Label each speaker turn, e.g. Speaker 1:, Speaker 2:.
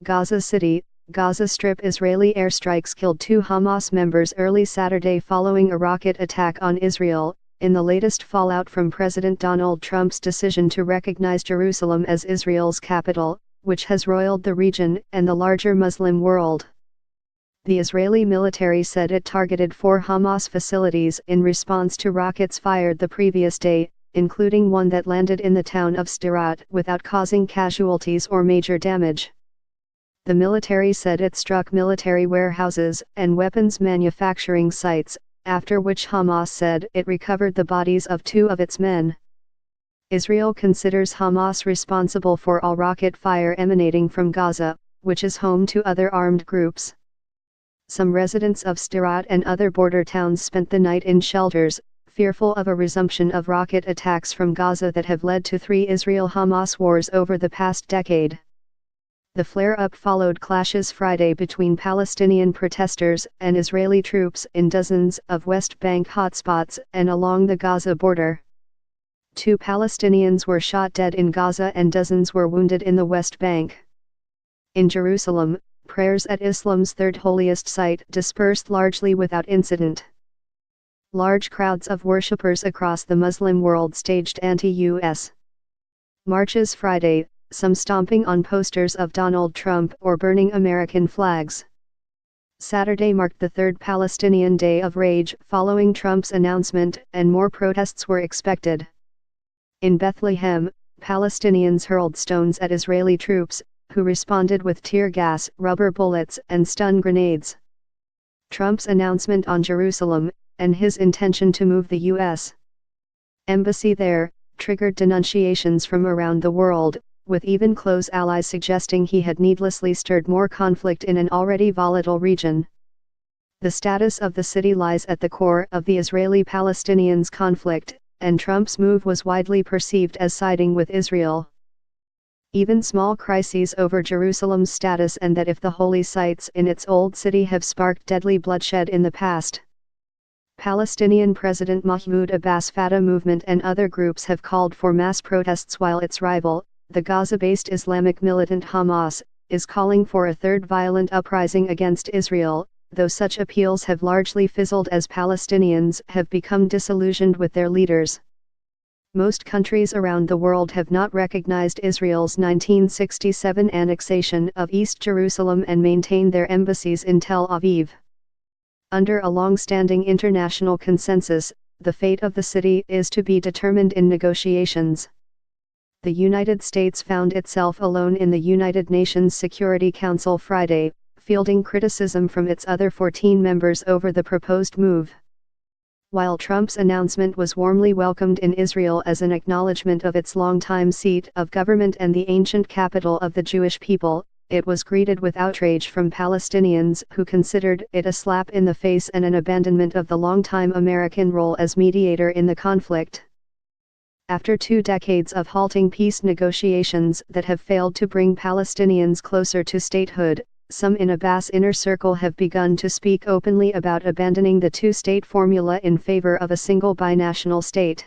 Speaker 1: Gaza City, Gaza Strip. Israeli airstrikes killed 2 Hamas members early Saturday following a rocket attack on Israel, in the latest fallout from President Donald Trump's decision to recognize Jerusalem as Israel's capital, which has roiled the region and the larger Muslim world. The Israeli military said it targeted 4 Hamas facilities in response to rockets fired the previous day, including one that landed in the town of Sderot without causing casualties or major damage. The military said it struck military warehouses and weapons manufacturing sites, after which Hamas said it recovered the bodies of 2 of its men. Israel considers Hamas responsible for all rocket fire emanating from Gaza, which is home to other armed groups. Some residents of Sderot and other border towns spent the night in shelters, fearful of a resumption of rocket attacks from Gaza that have led to 3 Israel-Hamas wars over the past decade. The flare-up followed clashes Friday between Palestinian protesters and Israeli troops in dozens of West Bank hotspots and along the Gaza border. 2 Palestinians were shot dead in Gaza and dozens were wounded in the West Bank. In Jerusalem, prayers at Islam's third holiest site dispersed largely without incident. Large crowds of worshippers across the Muslim world staged anti-US marches Friday, some stomping on posters of Donald Trump or burning American flags. Saturday marked the 3rd Palestinian Day of Rage following Trump's announcement, and more protests were expected. In Bethlehem, Palestinians hurled stones at Israeli troops, who responded with tear gas, rubber bullets, and stun grenades. Trump's announcement on Jerusalem, and his intention to move the U.S. embassy there, triggered denunciations from around the world, with even close allies suggesting he had needlessly stirred more conflict in an already volatile region. The status of the city lies at the core of the Israeli-Palestinians conflict, and Trump's move was widely perceived as siding with Israel. Even small crises over Jerusalem's status and that if the holy sites in its old city have sparked deadly bloodshed in the past. Palestinian President Mahmoud Abbas' Fatah movement and other groups have called for mass protests, while its rival, the Gaza-based Islamic militant Hamas, is calling for a 3rd violent uprising against Israel, though such appeals have largely fizzled as Palestinians have become disillusioned with their leaders. Most countries around the world have not recognized Israel's 1967 annexation of East Jerusalem and maintain their embassies in Tel Aviv. Under a long-standing international consensus, the fate of the city is to be determined in negotiations. The United States found itself alone in the United Nations Security Council Friday, fielding criticism from its other 14 members over the proposed move. While Trump's announcement was warmly welcomed in Israel as an acknowledgement of its longtime seat of government and the ancient capital of the Jewish people, it was greeted with outrage from Palestinians who considered it a slap in the face and an abandonment of the longtime American role as mediator in the conflict. After 2 decades of halting peace negotiations that have failed to bring Palestinians closer to statehood, some in Abbas' inner circle have begun to speak openly about abandoning the 2-state formula in favor of a single binational state.